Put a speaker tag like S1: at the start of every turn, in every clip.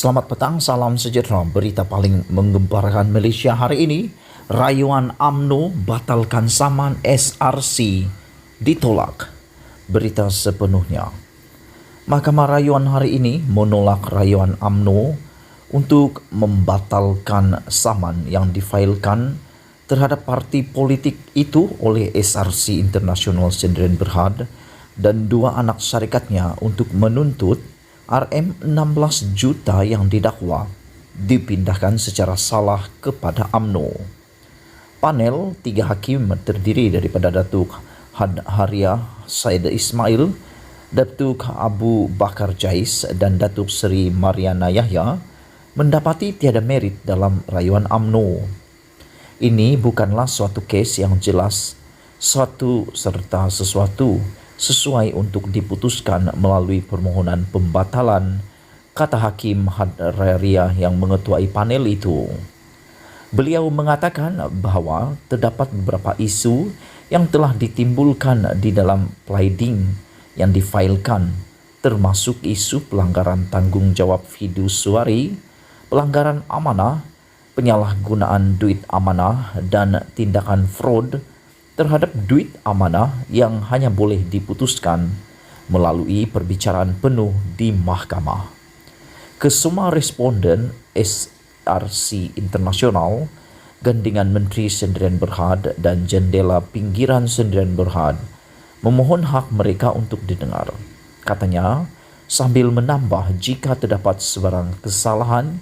S1: Selamat petang, salam sejahtera. Berita paling menggemparkan Malaysia hari ini, rayuan UMNO batalkan saman SRC ditolak. Berita sepenuhnya. Mahkamah Rayuan hari ini menolak rayuan UMNO untuk membatalkan saman yang difailkan terhadap parti politik itu oleh SRC International Sdn Bhd dan dua anak syarikatnya untuk menuntut RM16 juta yang didakwa dipindahkan secara salah kepada UMNO. Panel 3 hakim terdiri daripada Datuk Had Haria Said Ismail, Datuk Abu Bakar Jais dan Datuk Seri Mariana Yahya mendapati tiada merit dalam rayuan UMNO. Ini bukanlah suatu kes yang jelas, suatu serta sesuatu sesuai untuk diputuskan melalui permohonan pembatalan, kata Hakim Had Haria yang mengetuai panel itu. Beliau mengatakan bahawa terdapat beberapa isu yang telah ditimbulkan di dalam pleading yang difailkan, termasuk isu pelanggaran tanggungjawab fidusiari, pelanggaran amanah, penyalahgunaan duit amanah dan tindakan fraud terhadap duit amanah yang hanya boleh diputuskan melalui perbicaraan penuh di mahkamah. Kesemua responden SRC Internasional, Gandingan Menteri Sdn Bhd dan Jendela Pinggiran Sdn Bhd memohon hak mereka untuk didengar. Katanya, sambil menambah jika terdapat sebarang kesalahan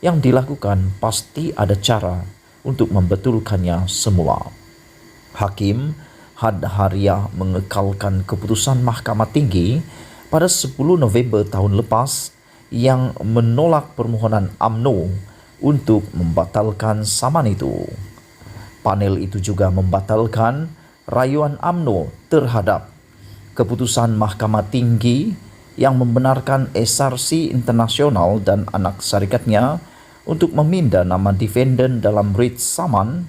S1: yang dilakukan pasti ada cara untuk membetulkannya semula. Hakim Had Haria mengekalkan keputusan Mahkamah Tinggi pada 10 November tahun lepas yang menolak permohonan UMNO untuk membatalkan saman itu. Panel itu juga membatalkan rayuan UMNO terhadap keputusan Mahkamah Tinggi yang membenarkan SRC Internasional dan anak syarikatnya untuk meminda nama defendant dalam writ saman,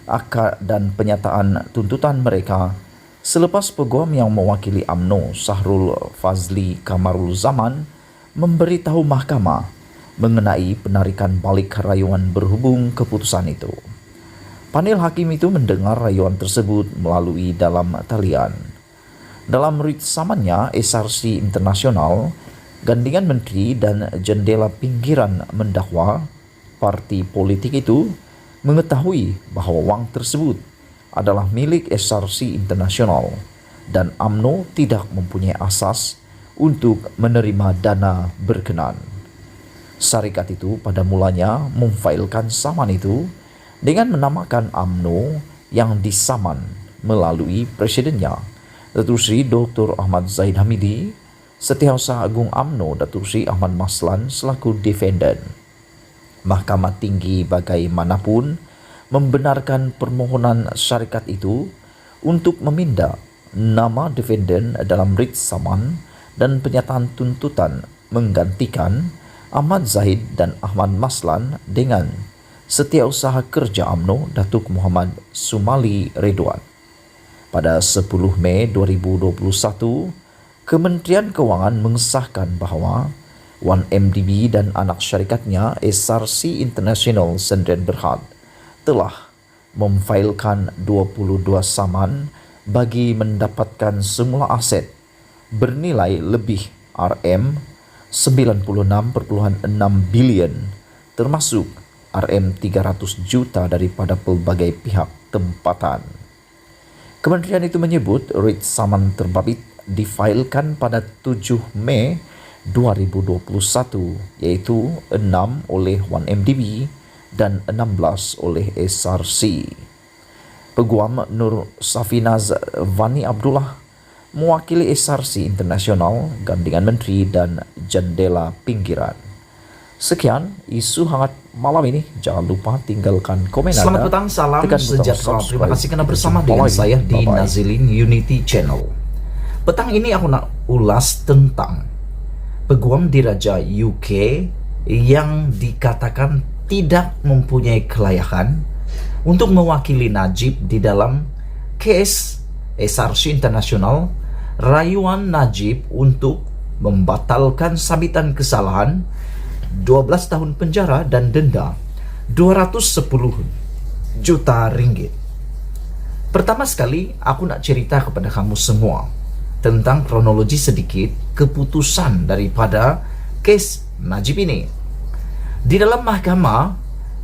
S1: akad dan penyataan tuntutan mereka selepas peguam yang mewakili UMNO Sahrul Fazli Kamarul Zaman memberitahu mahkamah mengenai penarikan balik rayuan berhubung keputusan itu. Panel hakim itu mendengar rayuan tersebut melalui dalam talian. Dalam writ samannya, SRC Internasional, Gandingan Menteri dan Jendela Pinggiran mendakwa parti politik itu mengetahui bahawa wang tersebut adalah milik SRC Internasional dan UMNO tidak mempunyai asas untuk menerima dana berkenan. Syarikat itu pada mulanya memfailkan saman itu dengan menamakan UMNO yang disaman melalui presidennya, Datuk Seri Dr. Ahmad Zahid Hamidi, Setiausaha Agung UMNO Datuk Seri Ahmad Maslan selaku defendant. Mahkamah Tinggi bagaimanapun membenarkan permohonan syarikat itu untuk meminda nama defendant dalam writ saman dan penyataan tuntutan menggantikan Ahmad Zahid dan Ahmad Maslan dengan Setiausaha Kerja UMNO Datuk Muhammad Sumali Redwan. Pada 10 Mei 2021, Kementerian Kewangan mengesahkan bahawa 1MDB dan anak syarikatnya SRC International Sdn Bhd telah memfailkan 22 saman bagi mendapatkan semula aset bernilai lebih RM 96.6 bilion termasuk RM 300 juta daripada pelbagai pihak tempatan. Kementerian itu menyebut writ saman terbabit difailkan pada 7 Mei 2021 iaitu 6 oleh 1MDB dan 16 oleh SRC. Peguam Nur Safinaz Vani Abdullah mewakili SRC Internasional, Gandingan Menteri dan Jendela Pinggiran. Sekian isu hangat malam ini. Jangan lupa tinggalkan komen Anda.
S2: Selamat petang, salam sejahtera. Terima kasih kerana bersama dengan saya di Nazilin Unity Channel. Petang ini aku nak ulas tentang peguam diraja UK yang dikatakan tidak mempunyai kelayakan untuk mewakili Najib di dalam kes SRC Internasional, rayuan Najib untuk membatalkan sabitan kesalahan 12 tahun penjara dan denda 210 juta ringgit. Pertama sekali, aku nak cerita kepada kamu semua tentang kronologi sedikit keputusan daripada kes Najib ini. Di dalam Mahkamah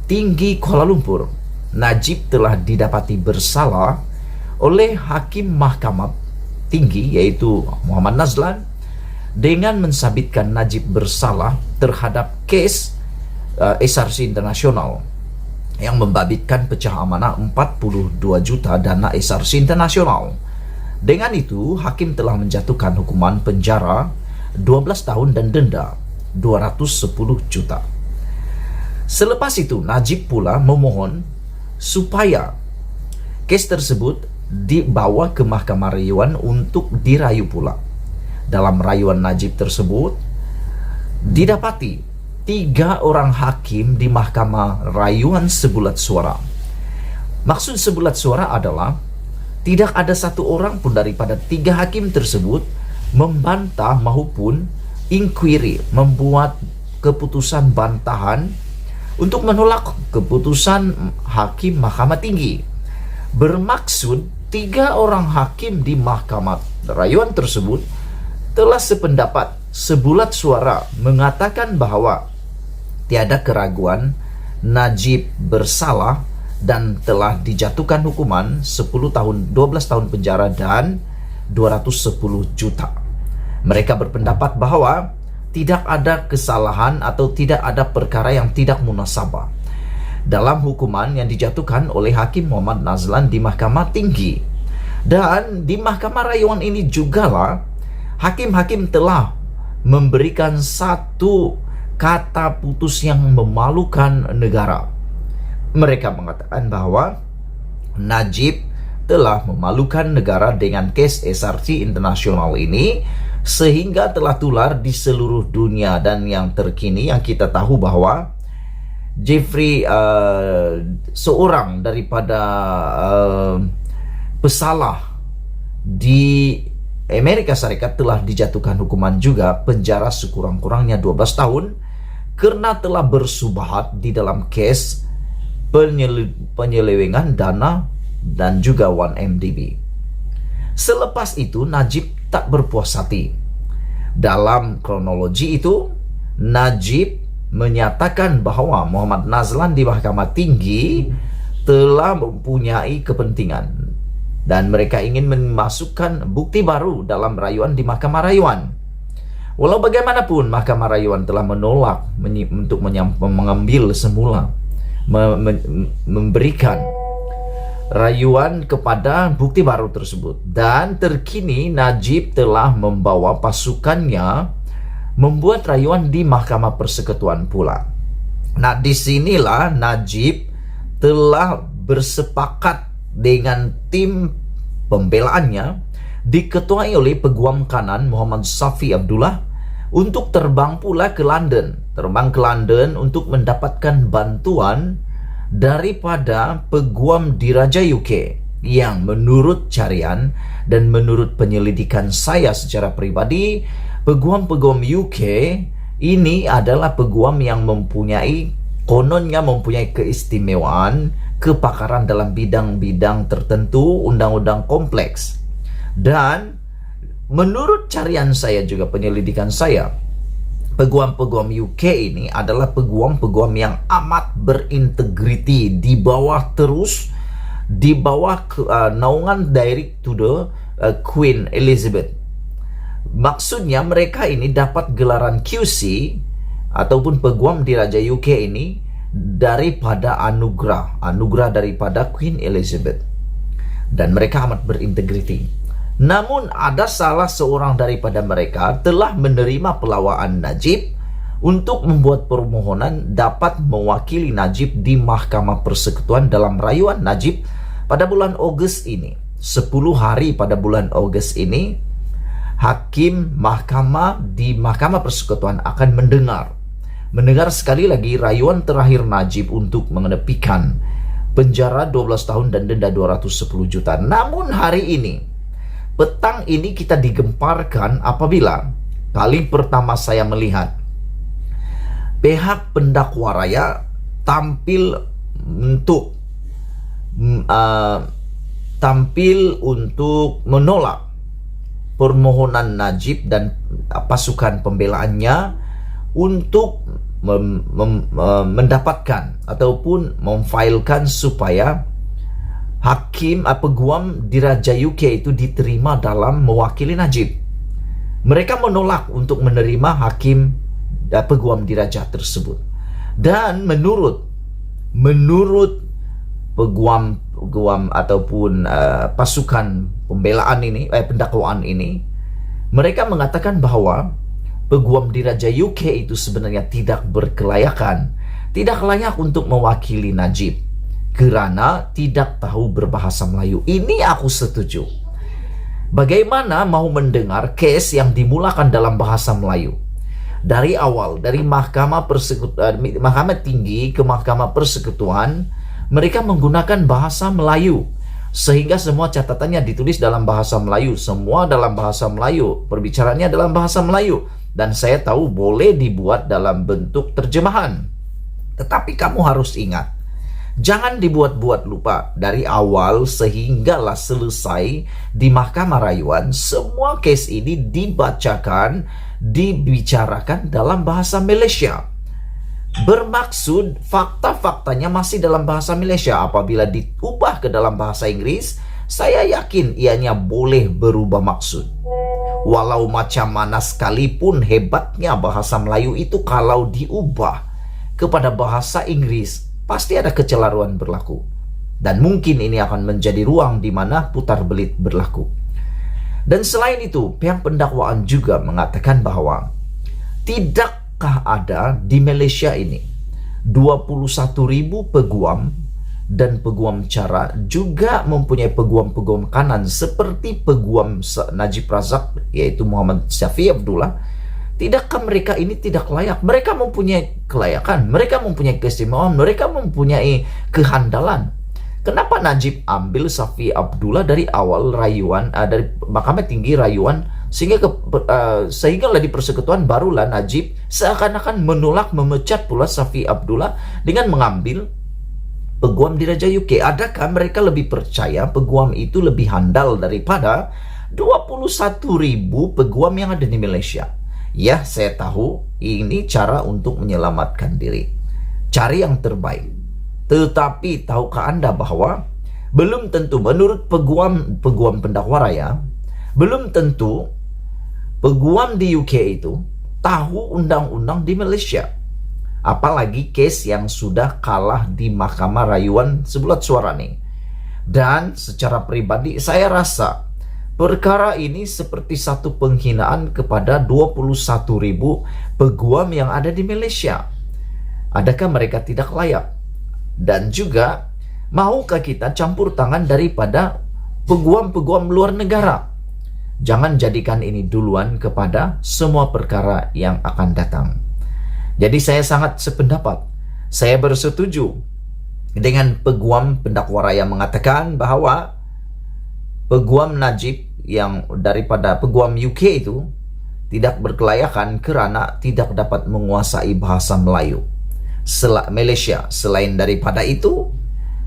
S2: Tinggi Kuala Lumpur, Najib telah didapati bersalah oleh Hakim Mahkamah Tinggi yaitu Muhammad Nazlan dengan mensabitkan Najib bersalah terhadap kes SRC Internasional yang membabitkan pecah amanah 42 juta dana SRC Internasional. Dengan itu, Hakim telah menjatuhkan hukuman penjara 12 tahun dan denda 210 juta. Selepas itu, Najib pula memohon supaya kes tersebut dibawa ke Mahkamah Rayuan untuk dirayu pula. Dalam rayuan Najib tersebut, didapati 3 orang hakim di Mahkamah Rayuan sebulat suara. Maksud sebulat suara adalah tidak ada satu orang pun daripada 3 hakim tersebut membantah maupun inquiry, membuat keputusan bantahan untuk menolak keputusan Hakim Mahkamah Tinggi. Bermaksud 3 orang hakim di Mahkamah Rayuan tersebut telah sependapat sebulat suara mengatakan bahwa tiada keraguan Najib bersalah dan telah dijatuhkan hukuman 12 tahun penjara dan 210 juta. Mereka berpendapat bahwa tidak ada kesalahan atau tidak ada perkara yang tidak munasabah dalam hukuman yang dijatuhkan oleh Hakim Muhammad Nazlan di Mahkamah Tinggi. Dan di Mahkamah Rayuan ini jugalah hakim-hakim telah memberikan satu kata putus yang memalukan negara. Mereka mengatakan bahwa Najib telah memalukan negara dengan kes SRC Internasional ini sehingga telah tular di seluruh dunia. Dan yang terkini yang kita tahu bahwa Jeffrey seorang daripada pesalah di Amerika Serikat telah dijatuhkan hukuman juga penjara sekurang-kurangnya 12 tahun karena telah bersubahat di dalam kes penyelewengan dana dan juga 1MDB. Selepas itu Najib tak berpuas hati. Dalam kronologi itu, Najib menyatakan bahwa Muhammad Nazlan di Mahkamah Tinggi telah mempunyai kepentingan dan mereka ingin memasukkan bukti baru dalam rayuan di Mahkamah Rayuan. Walau bagaimanapun, Mahkamah Rayuan telah menolak untuk mengambil semula memberikan rayuan kepada bukti baru tersebut. Dan terkini Najib telah membawa pasukannya membuat rayuan di Mahkamah Persekutuan pula. Nah, disinilah Najib telah bersepakat dengan tim pembelaannya diketuai oleh Peguam Kanan Muhammad Safi Abdullah untuk terbang pula ke London. Terbang ke London untuk mendapatkan bantuan daripada Peguam Diraja UK yang menurut carian dan menurut penyelidikan saya secara pribadi, peguam-peguam UK ini adalah peguam yang kononnya mempunyai keistimewaan, kepakaran dalam bidang-bidang tertentu, undang-undang kompleks. Dan menurut carian saya juga penyelidikan saya, peguam-peguam UK ini adalah peguam-peguam yang amat berintegriti di bawah naungan direct to the Queen Elizabeth. Maksudnya mereka ini dapat gelaran QC ataupun peguam diraja UK ini daripada anugerah daripada Queen Elizabeth, dan mereka amat berintegriti. Namun ada salah seorang daripada mereka telah menerima pelawaan Najib untuk membuat permohonan dapat mewakili Najib di Mahkamah Persekutuan dalam rayuan Najib pada bulan Ogos ini. 10 hari pada bulan Ogos ini, hakim mahkamah di Mahkamah Persekutuan akan mendengar sekali lagi rayuan terakhir Najib untuk mengenepikan penjara 12 tahun dan denda 210 juta. Namun hari ini, petang ini kita digemparkan apabila kali pertama saya melihat pihak pendakwa raya tampil untuk menolak permohonan Najib dan pasukan pembelaannya untuk mendapatkan ataupun memfailkan supaya peguam diraja UK itu diterima dalam mewakili Najib. Mereka menolak untuk menerima peguam diraja tersebut. Dan menurut peguam ataupun pasukan pembelaan ini, pendakwaan ini, mereka mengatakan bahwa peguam diraja UK itu sebenarnya tidak berkelayakan, tidak layak untuk mewakili Najib karena tidak tahu berbahasa Melayu. Ini aku setuju. Bagaimana mau mendengar case yang dimulakan dalam bahasa Melayu? Dari awal, dari Mahkamah Tinggi ke Mahkamah Persekutuan, mereka menggunakan bahasa Melayu. Sehingga semua catatannya ditulis dalam bahasa Melayu. Semua dalam bahasa Melayu. Perbicaraannya dalam bahasa Melayu. Dan saya tahu boleh dibuat dalam bentuk terjemahan. Tetapi kamu harus ingat, jangan dibuat-buat lupa. Dari awal sehinggalah selesai di Mahkamah Rayuan, semua case ini dibicarakan dalam bahasa Malaysia. Bermaksud fakta-faktanya masih dalam bahasa Malaysia. Apabila diubah ke dalam bahasa Inggris, saya yakin ianya boleh berubah maksud. Walau macam mana sekalipun hebatnya bahasa Melayu itu, kalau diubah kepada bahasa Inggris, pasti ada kecelaruan berlaku. Dan mungkin ini akan menjadi ruang di mana putar belit berlaku. Dan selain itu, pihak pendakwaan juga mengatakan bahwa tidakkah ada di Malaysia ini 21.000 peguam dan peguam cara juga mempunyai peguam-peguam kanan seperti peguam Najib Razak, yaitu Muhammad Syafiee Abdullah. Tidakkah mereka ini tidak layak? Mereka mempunyai kelayakan, mereka mempunyai keistimewaan, mereka mempunyai kehandalan. Kenapa Najib ambil Syafiee Abdullah dari awal rayuan, dari Mahkamah Tinggi rayuan, sehingga di persekutuan barulah Najib seakan-akan menolak memecat pula Syafiee Abdullah dengan mengambil peguam diraja UK. Adakah mereka lebih percaya peguam itu lebih handal daripada 21.000 peguam yang ada di Malaysia? Ya, saya tahu ini cara untuk menyelamatkan diri, cari yang terbaik. Tetapi tahukah Anda bahwa belum tentu, menurut peguam pendakwa raya, belum tentu peguam di UK itu tahu undang-undang di Malaysia. Apalagi case yang sudah kalah di Mahkamah Rayuan sebulat suara nih. Dan secara pribadi saya rasa perkara ini seperti satu penghinaan kepada 21.000 peguam yang ada di Malaysia. Adakah mereka tidak layak? Dan juga, maukah kita campur tangan daripada peguam-peguam luar negara? Jangan jadikan ini duluan kepada semua perkara yang akan datang. Jadi saya sangat sependapat. Saya bersetuju dengan peguam pendakwa raya mengatakan bahwa peguam Najib yang daripada peguam UK itu tidak berkelayakan karena tidak dapat menguasai bahasa Melayu. Malaysia. Selain daripada itu,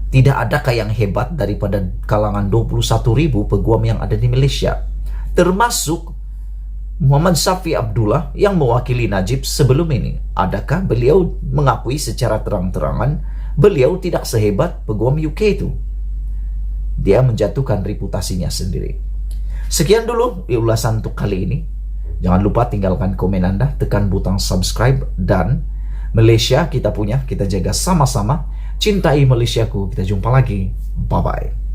S2: tidak adakah yang hebat daripada kalangan 21.000 peguam yang ada di Malaysia, termasuk Muhammad Syafiee Abdullah yang mewakili Najib sebelum ini. Adakah beliau mengakui secara terang-terangan beliau tidak sehebat peguam UK itu? Dia menjatuhkan reputasinya sendiri. Sekian dulu ulasan untuk kali ini. Jangan lupa tinggalkan komen Anda, tekan butang subscribe, dan Malaysia kita punya, kita jaga sama-sama. Cintai Malaysiaku. Kita jumpa lagi. Bye-bye.